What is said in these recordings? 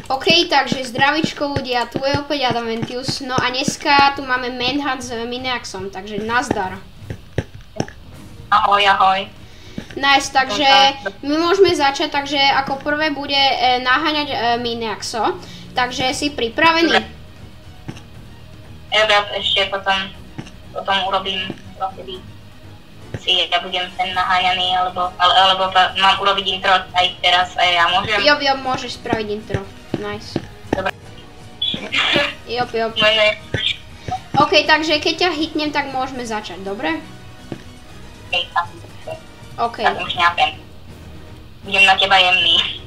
OK, takže zdravíčko ľudia, tu je opäť Adamentius, no a dneska tu máme Manhunt s Minaxom, takže nazdar. Ahoj, ahoj. Nice, takže my môžeme začať, takže ako prvé bude naháňať Minaxo, takže si pripravený? Ja ešte potom urobím, kedy si ja budem ten naháňaný, alebo mám urobiť intro aj teraz, aj ja môžem? Jo, môžeš spraviť intro. Nice. Dobre. Jop. OK, takže keď ťa hitnem, tak môžeme začať, dobre? OK. Tak užňapem. Budem na teba jemný.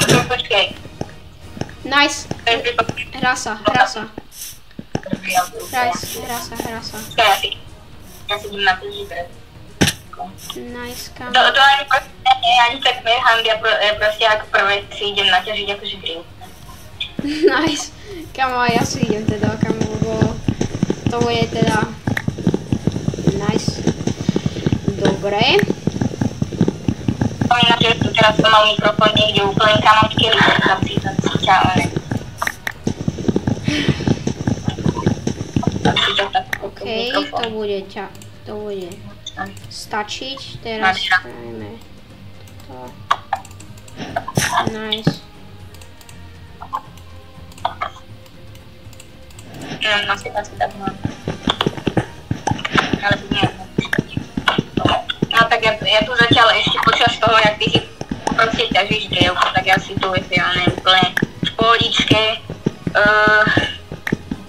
Počkej. Nice. Hrá sa. Ja si idem na to židre. Nice, kam. To ani tak nehám, ja proste ako prvé si idem naťažiť ako židril. Nice. Kamo, ja si idem teda, kamo, lebo to je teda nice. Dobre. Spomínam, že tu teraz som mal mikrofón niekde úplne kamočky, tam si ťahané. OK, to bude stačiť. Teraz spravíme to. Nice. Asi tak mám. Ale nie. No tak ja tu zatiaľ ešte počas toho, jak ty si proste ťažíš drievku, tak ja si tu úplne v pohodičke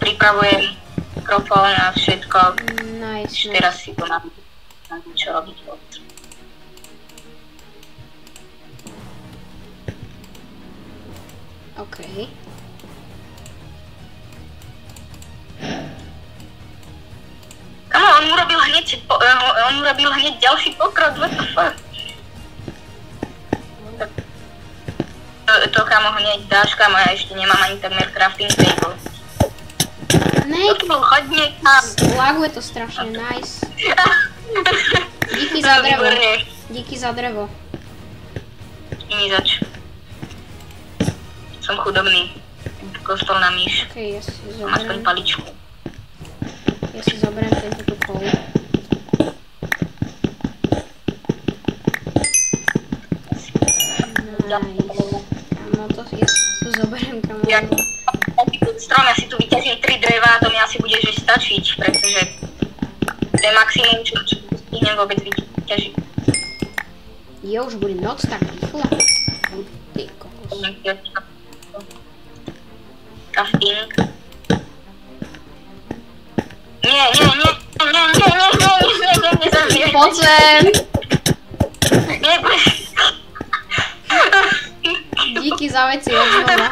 pripravujem mikrofón a všetko. Nice. Teraz si to mám čo robiť. OK. On urobil hneď ďalší pokrok, what the fuck? To kamo hneď dáš, kamo, ja ešte nemám ani takmer crafting table. Chodne tam. Laguje to strašne, nice. Díky za drevo. Ni zač. Som chudobný. Kostolná myš. OK, ja si mám aspoň zoberiem. paličku. Ja si zoberiem tento tu kol. Nice. Kamo, to si zoberiem, kamo. Strom, ja si tu vyťažím 3 dreva a to mi asi bude že stačiť, pretože to je maximum, čo stihnem vôbec vyťažiť. Jo, už bude noc tak rýchlo. Ty kokos. Crafting. Nie, nezabijaj. Poď sem. Díky za veci odznova.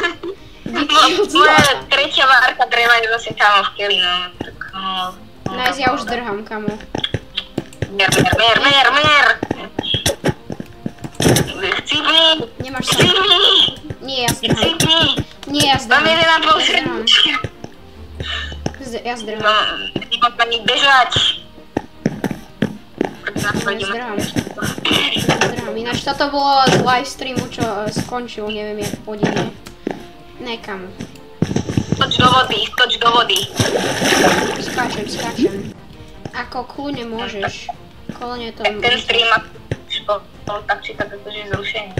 Moja tretia várka dreva je zase kamo v keli, no. Nice, ja už drhám, kamo. Mer. Chcípni. Nemáš sa. Nie, ja zdrhám. Mám jeden na dvoch srdíčka. Ja zdrhám. No, nemám ani bežať. Zdrhám. Ináč toto bolo z livestreamu, čo skončil, neviem jak podivne. Nekam. Skoč do vody. Skáčem. Ako kľudne môžeš. Kľudne to... Ten stream tak či tak akože zrušený.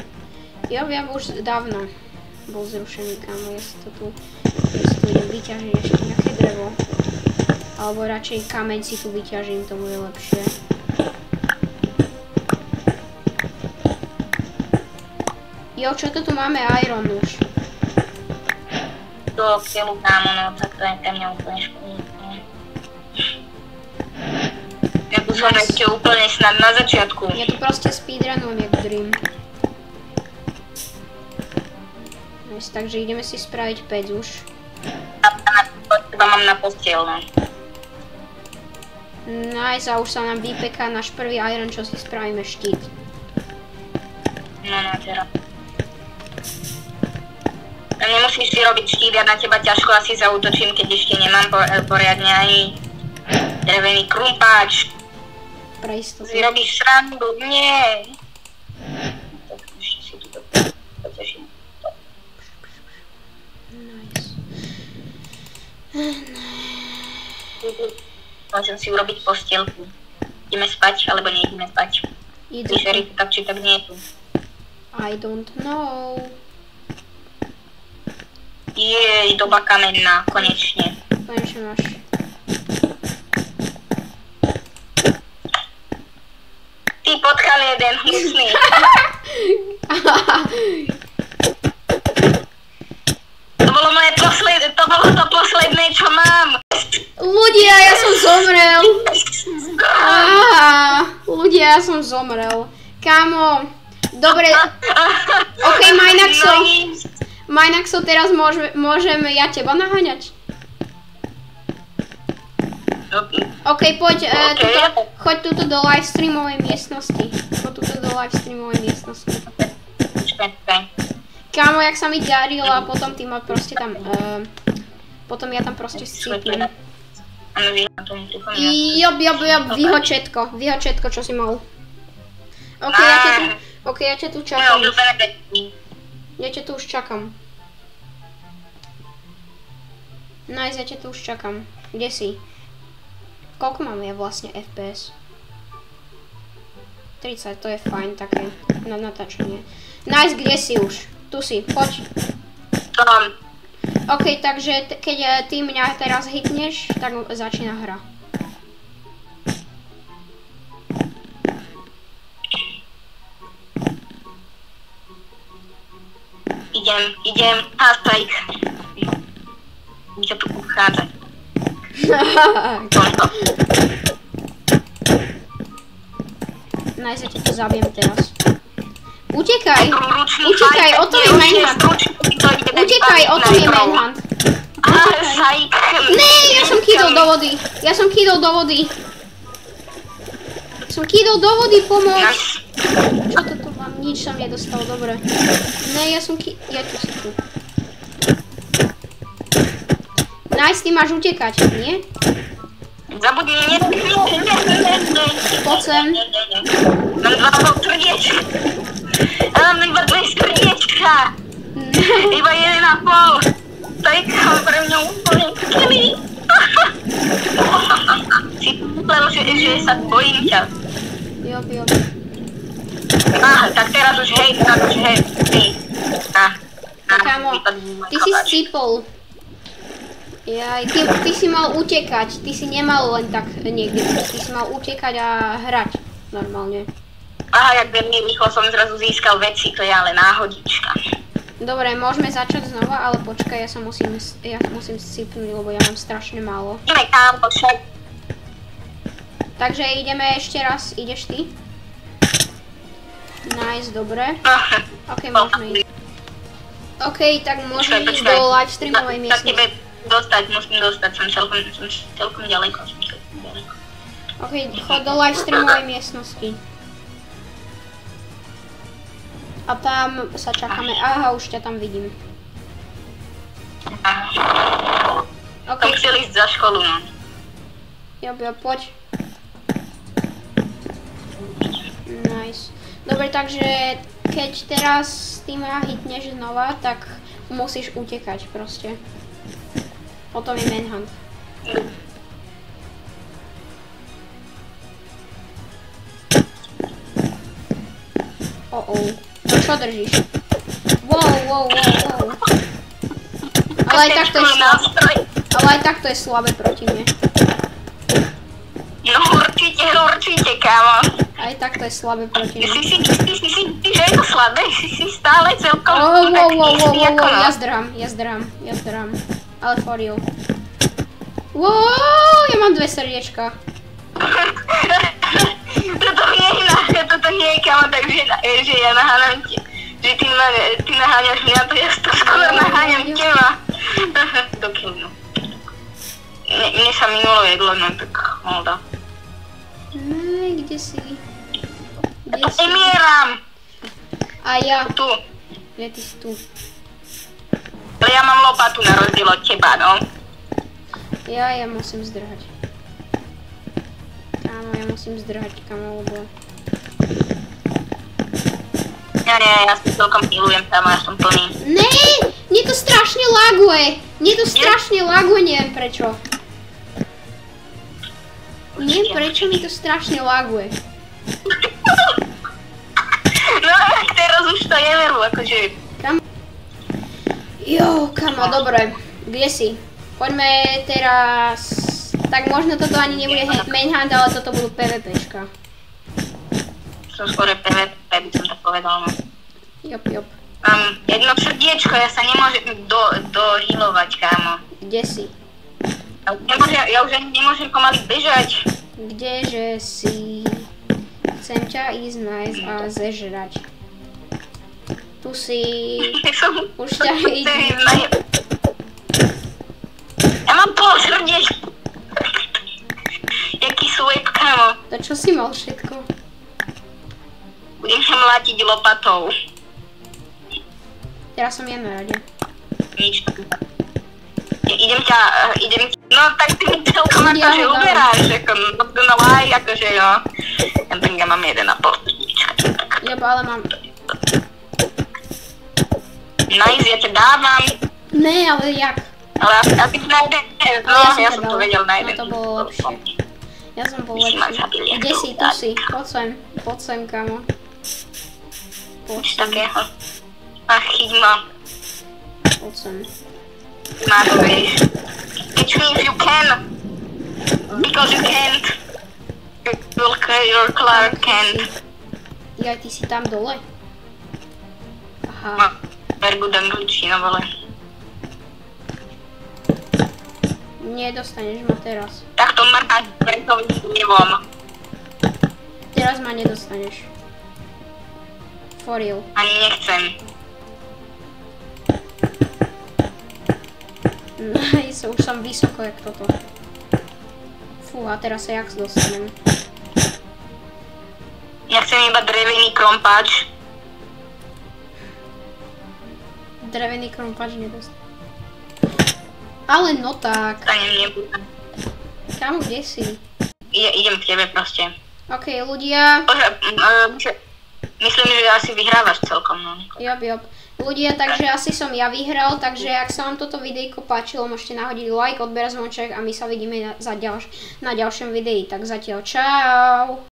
Ja už dávno bol zrušený, kamo. Ja si tu idem vyťažiť ešte nejaké drevo. Alebo radšej kameň si tu vyťažím, to bude lepšie. Jo, čo to tu máme? Iron už. Do keľu kámo, no tak to je pre mňa úplne škodné. Ja tu som ešte úplne snad na začiatku. Ja tu proste speedrunujem jak Dream. Nice, takže ideme si spraviť pec už. Teba mám na postiel, no. Nice, a už sa nám vypeká náš prvý iron, čo si spravíme štít. No, teraz. Nemusíš si robiť štít, ja na teba ťažko asi zaútočím, keď ešte nemám poriadne ani drevený krumpáč. Pre istotu. Si robíš srandu, nie. Tak ešte si tu poteším. môžem si urobiť postielku. Ideme spať, alebo neideme spať. Vyšerí to tak, či tak nie je tu. I don't know. Jej, doba kamenná, konečne. Konečne máš. Ty potkan jeden, hnusný. To bolo to posledné, čo mám. Ľudia, ja som zomrel. Ľudia, ja som zomrel. Kámo, dobre. OK, Majnaxo, teraz môžem ja teba naháňať. OK, poď, choď tuto do livestreamovej miestnosti. Kámo, jak sa mi darilo a potom ty ma proste tam, potom ja tam proste scípnem. Job, vyhoď všetko, čo si mal. OK, ja ťa tu čakám. Ja ťa tu už čakám. Nice, ja ťa tu už čakám. Kde si? Koľko mám ja vlastne FPS? 30, to je fajn také na natáčanie. Nice, kde si už? Tu si, poď. OK, takže keď ty mňa teraz hitneš, tak začína hra. Idem, hastajk. Budem tu uchádzať. Nice, ja ťa tu zabijem teraz. Utekaj, o tom je manhunt. Utekaj, o tom je manhunt. Ne, ja som kýdol do vody. Pomôž. Čo toto mám? Nič som nedostal, dobre. Ne, ja tu si tu. Nice, ty máš utekať, nie? Zabudni, nie. Poď sem. Mám iba 2 srdiečka. Iba 1,5. To je pre mňa úplne skvelý. Si myslel, že sa bojím ťa. Job. Tak teraz už hej. Kámo, ty si scípol. Jaj, ty si mal utekať, ty si nemal len tak niekde, ty si mal utekať a hrať normálne. Aha, jak veľmi rýchlo som zrazu získal veci, to je ale náhodička. Dobre, môžeme začať znova, ale počkaj, ja musím scípnúť, lebo ja mám strašne málo. Ideme kámo, však. Takže ideme ešte raz, ideš ty? Nice, dobre. OK, môžeme ísť. OK, tak môžeme ísť do livestreamovej miestnosti. Musím dostať, som celkom ďaleko. OK, chod do livestreamovej miestnosti. A tam sa čakáme, aha, už ťa tam vidím. OK. Som chcel ísť za školu, no. Job, poď. Nice. Dobre, takže keď teraz ty ma hitneš znova, tak musíš utekať proste. Potom je manhunt. Čo držíš? Wow. Ale aj tak to je slabé proti mne. No určite, kámo. Aj tak to je slabé proti mne. Že je to slabé? Si stále celkom... Wow, ja zdrám. Ale for real. Wow, ja mám 2 srdiečka. Toto nie je kámo, takže že ja naháňam že ty naháňaš mňa, to ja to skôr naháňam teba. Do kilnu. Mne sa minulo jedlo, no tak holda. Kde si? Umieram! A ja. Tu. Ja, ty si tu. Ale ja mám lopatu na rozdiel od teba, no. Ja musím zdrhať. Kámo, ja musím zdrhať, kámo, lebo... Ja si celkom milujem tam, ja som plný. Ne, mne to strašne laguje. Neviem prečo. Neviem, prečo mi to strašne laguje. No, teraz už to je veru, akože... Jo, kamo, dobre. Kde si? Poďme teraz... Tak možno toto ani nebude Manhunt, ale toto budú PvPčka. Som skôr PvP, by som tak povedal, no. Jop. Mám jedno srdiečko, ja sa nemôžem dohealovať, kámo. Kde si? Ja už ani nemôžem pomaly bežať. Kdeže si? Chcem ťa ísť nájsť a zežrať. Tu si... Už ťa idem. Ja mám pol srdiečka. Jaký svojek, kámo. To čo si mal všetko? Budem sa mlátiť lopatou. Teraz som ja na rade. Nič. Idem... No tak ty mi celkom akože uberáš, ako not gonna lie, akože jo. Ja mám 1,5 srdiečka. Ja ale mám... Nice, ja ťa dávam. Ne, ale jak? Ale asi na jeden, no ja som to vedel na jeden. No to bolo lepšie. Ja som bol lepší. Kde si? Tu si. Poď sem, kamo. Poď sem. Takého. Ach, chyť ma. Poď sem. Má to vieš. Which means you can. Because you can't. Your Clark can't. Ja, ty si tam dole? Aha. No, Bergu dangličina, vole. Nedostaneš ma teraz. Tak to mrkáš Bergovým snívom. Teraz ma nedostaneš. For real. Ani nechcem. Nice, už som vysoko jak toto. Fúha, teraz sa jak dostanem. Ja chcem iba drevený krompáč. Drevený krompáč nedostanem. Ale no tak. Stanem nebudem. Kamo, kde si? Idem k tebe proste. OK, ľudia. Myslím, že asi vyhrávaš celkom, no. Jop. Ľudia, takže asi som ja vyhral, takže ak sa vám toto videjko páčilo, môžete nahodiť like, odber zvonček a my sa vidíme na ďalšom videi. Tak zatiaľ čau.